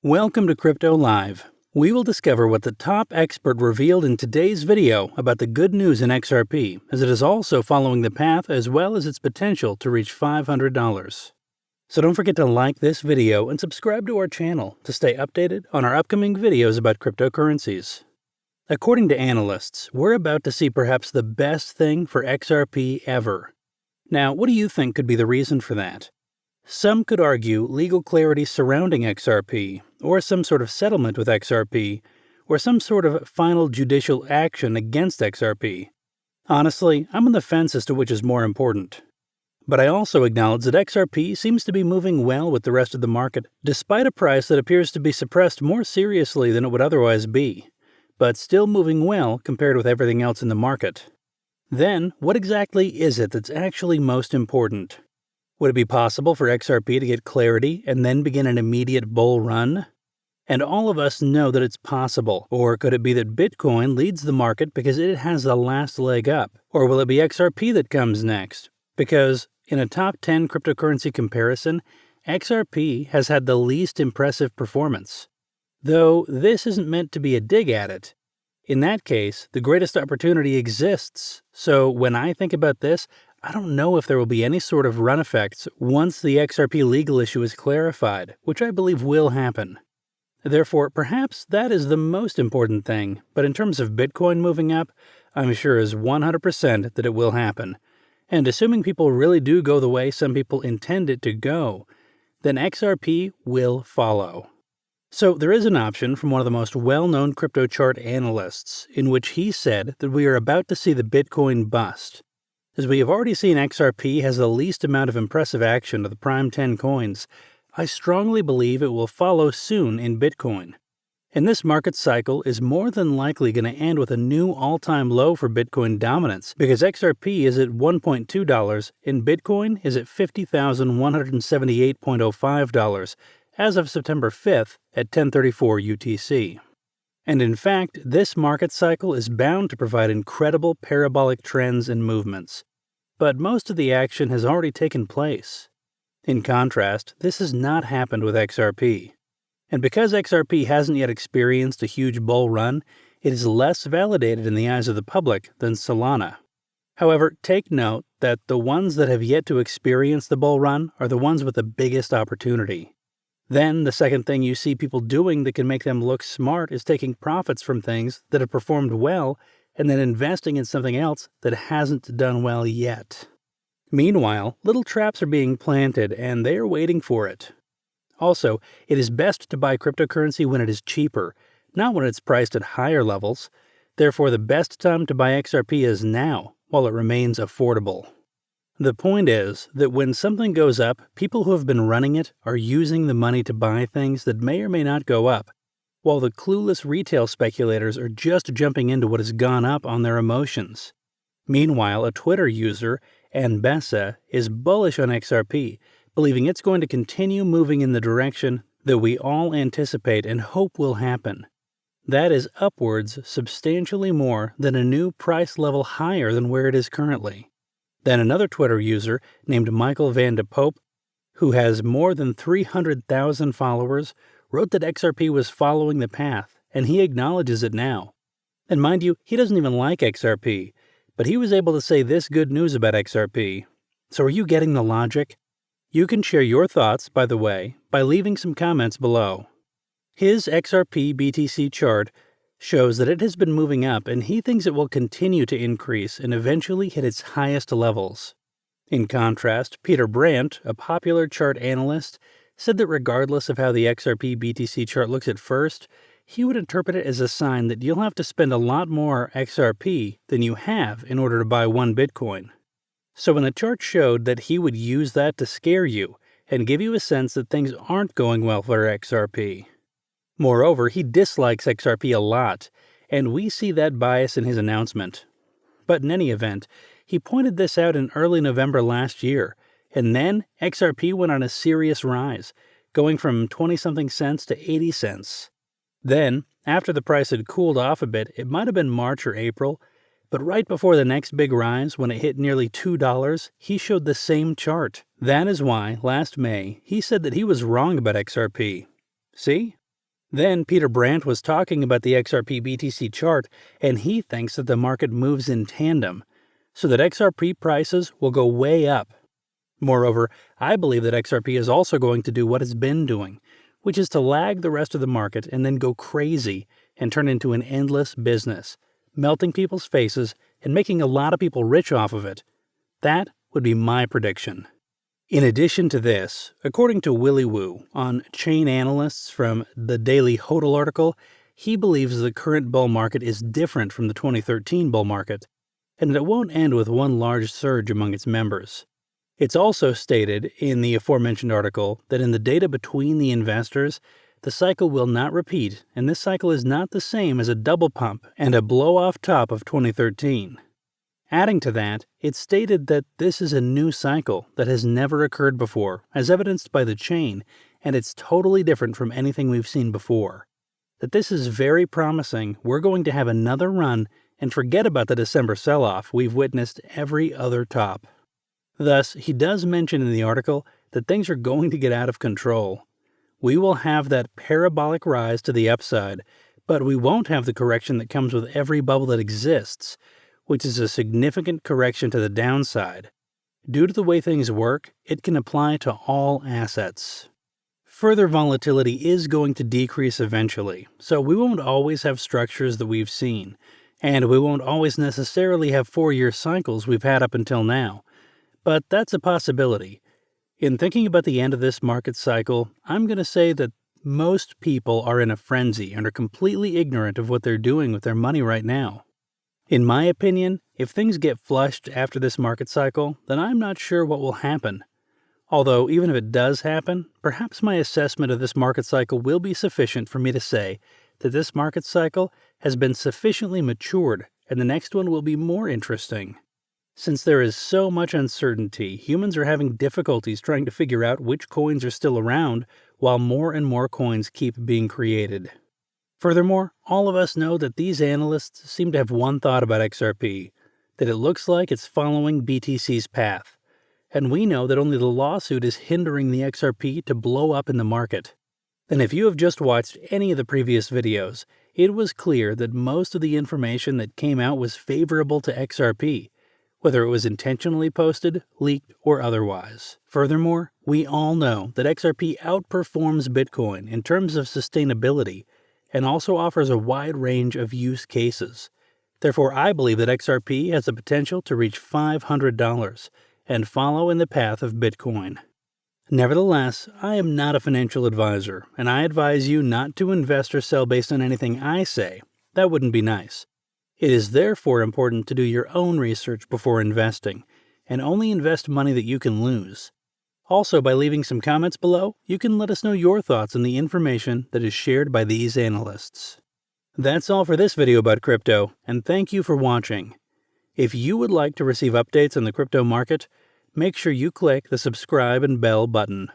Welcome to Crypto Live. We will discover what the top expert revealed in today's video about the good news in XRP, as it is also following the path as well as its potential to reach $500. So don't forget to like this video and subscribe to our channel to stay updated on our upcoming videos about cryptocurrencies. According to analysts, we're about to see perhaps the best thing for XRP ever. Now, what do you think could be the reason for that? Some could argue legal clarity surrounding XRP, or some sort of settlement with XRP, or some sort of final judicial action against XRP. Honestly, I'm on the fence as to which is more important. But I also acknowledge that XRP seems to be moving well with the rest of the market, despite a price that appears to be suppressed more seriously than it would otherwise be, but still moving well compared with everything else in the market. Then, what exactly is it that's actually most important? Would it be possible for XRP to get clarity and then begin an immediate bull run? And all of us know that it's possible. Or could it be that Bitcoin leads the market because it has the last leg up? Or will it be XRP that comes next? Because in a top 10 cryptocurrency comparison, XRP has had the least impressive performance. Though this isn't meant to be a dig at it. In that case, the greatest opportunity exists. So when I think about this, I don't know if there will be any sort of run effects once the XRP legal issue is clarified, which I believe will happen. Therefore, perhaps that is the most important thing, but in terms of Bitcoin moving up, I'm sure as 100% that it will happen. And assuming people really do go the way some people intend it to go, then XRP will follow. So there is an option from one of the most well-known crypto chart analysts, in which he said that we are about to see the Bitcoin bust. As we have already seen, XRP has the least amount of impressive action of the prime 10 coins. I strongly believe it will follow soon in Bitcoin. And this market cycle is more than likely going to end with a new all-time low for Bitcoin dominance, because XRP is at $1.2 and Bitcoin is at $50,178.05 as of September 5th at 10:34 UTC. And in fact, this market cycle is bound to provide incredible parabolic trends and movements. But most of the action has already taken place. In contrast, this has not happened with XRP. And because XRP hasn't yet experienced a huge bull run, it is less validated in the eyes of the public than Solana. However, take note that the ones that have yet to experience the bull run are the ones with the biggest opportunity. Then, the second thing you see people doing that can make them look smart is taking profits from things that have performed well and then investing in something else that hasn't done well yet. Meanwhile, little traps are being planted and they are waiting for it. Also, it is best to buy cryptocurrency when it is cheaper, not when it's priced at higher levels. Therefore, the best time to buy XRP is now, while it remains affordable. The point is that when something goes up, people who have been running it are using the money to buy things that may or may not go up, while the clueless retail speculators are just jumping into what has gone up on their emotions. Meanwhile, a Twitter user, Anbessa, is bullish on XRP, believing it's going to continue moving in the direction that we all anticipate and hope will happen. That is upwards substantially more than a new price level higher than where it is currently. Then another Twitter user named Michael Van de Pope, who has more than 300,000 followers, wrote that XRP was following the path, and he acknowledges it now. And mind you, he doesn't even like XRP, but he was able to say this good news about XRP. So are you getting the logic? You can share your thoughts, by the way, by leaving some comments below. His XRP BTC chart shows that it has been moving up and he thinks it will continue to increase and eventually hit its highest levels. In contrast, Peter Brandt, a popular chart analyst, said that regardless of how the XRP BTC chart looks at first, he would interpret it as a sign that you'll have to spend a lot more XRP than you have in order to buy one Bitcoin. So when the chart showed that he would use that to scare you and give you a sense that things aren't going well for XRP. Moreover, he dislikes XRP a lot, and we see that bias in his announcement. But in any event, he pointed this out in early November last year, and then XRP went on a serious rise, going from 20-something cents to 80 cents. Then, after the price had cooled off a bit, it might have been March or April, but right before the next big rise, when it hit nearly $2, he showed the same chart. That is why, last May, he said that he was wrong about XRP. See? Then Peter Brandt was talking about the XRP BTC chart, and he thinks that the market moves in tandem, so that XRP prices will go way up. Moreover, I believe that XRP is also going to do what it's been doing, which is to lag the rest of the market and then go crazy and turn into an endless business, melting people's faces and making a lot of people rich off of it. That would be my prediction. In addition to this, according to Willy Woo on Chain Analysts from the Daily Hodl article, he believes the current bull market is different from the 2013 bull market, and that it won't end with one large surge among its members. It's also stated in the aforementioned article that in the data between the investors, the cycle will not repeat, and this cycle is not the same as a double pump and a blow-off top of 2013. Adding to that, it's stated that this is a new cycle that has never occurred before, as evidenced by the chain, and it's totally different from anything we've seen before. That this is very promising, we're going to have another run and forget about the December sell-off we've witnessed every other top. Thus, he does mention in the article that things are going to get out of control. We will have that parabolic rise to the upside, but we won't have the correction that comes with every bubble that exists, which is a significant correction to the downside. Due to the way things work, it can apply to all assets. Further volatility is going to decrease eventually, so we won't always have structures that we've seen, and we won't always necessarily have 4-year cycles we've had up until now. But that's a possibility. In thinking about the end of this market cycle, I'm going to say that most people are in a frenzy and are completely ignorant of what they're doing with their money right now. In my opinion, if things get flushed after this market cycle, then I'm not sure what will happen. Although, even if it does happen, perhaps my assessment of this market cycle will be sufficient for me to say that this market cycle has been sufficiently matured and the next one will be more interesting. Since there is so much uncertainty, humans are having difficulties trying to figure out which coins are still around, while more and more coins keep being created. Furthermore, all of us know that these analysts seem to have one thought about XRP, that it looks like it's following BTC's path. And we know that only the lawsuit is hindering the XRP to blow up in the market. And if you have just watched any of the previous videos, it was clear that most of the information that came out was favorable to XRP, whether it was intentionally posted, leaked, or otherwise. Furthermore, we all know that XRP outperforms Bitcoin in terms of sustainability, and also offers a wide range of use cases. Therefore, I believe that XRP has the potential to reach $500 and follow in the path of Bitcoin. Nevertheless, I am not a financial advisor, and I advise you not to invest or sell based on anything I say. That wouldn't be nice. It is therefore important to do your own research before investing, and only invest money that you can lose. Also, by leaving some comments below, you can let us know your thoughts on the information that is shared by these analysts. That's all for this video about crypto, and thank you for watching. If you would like to receive updates on the crypto market, make sure you click the subscribe and bell button.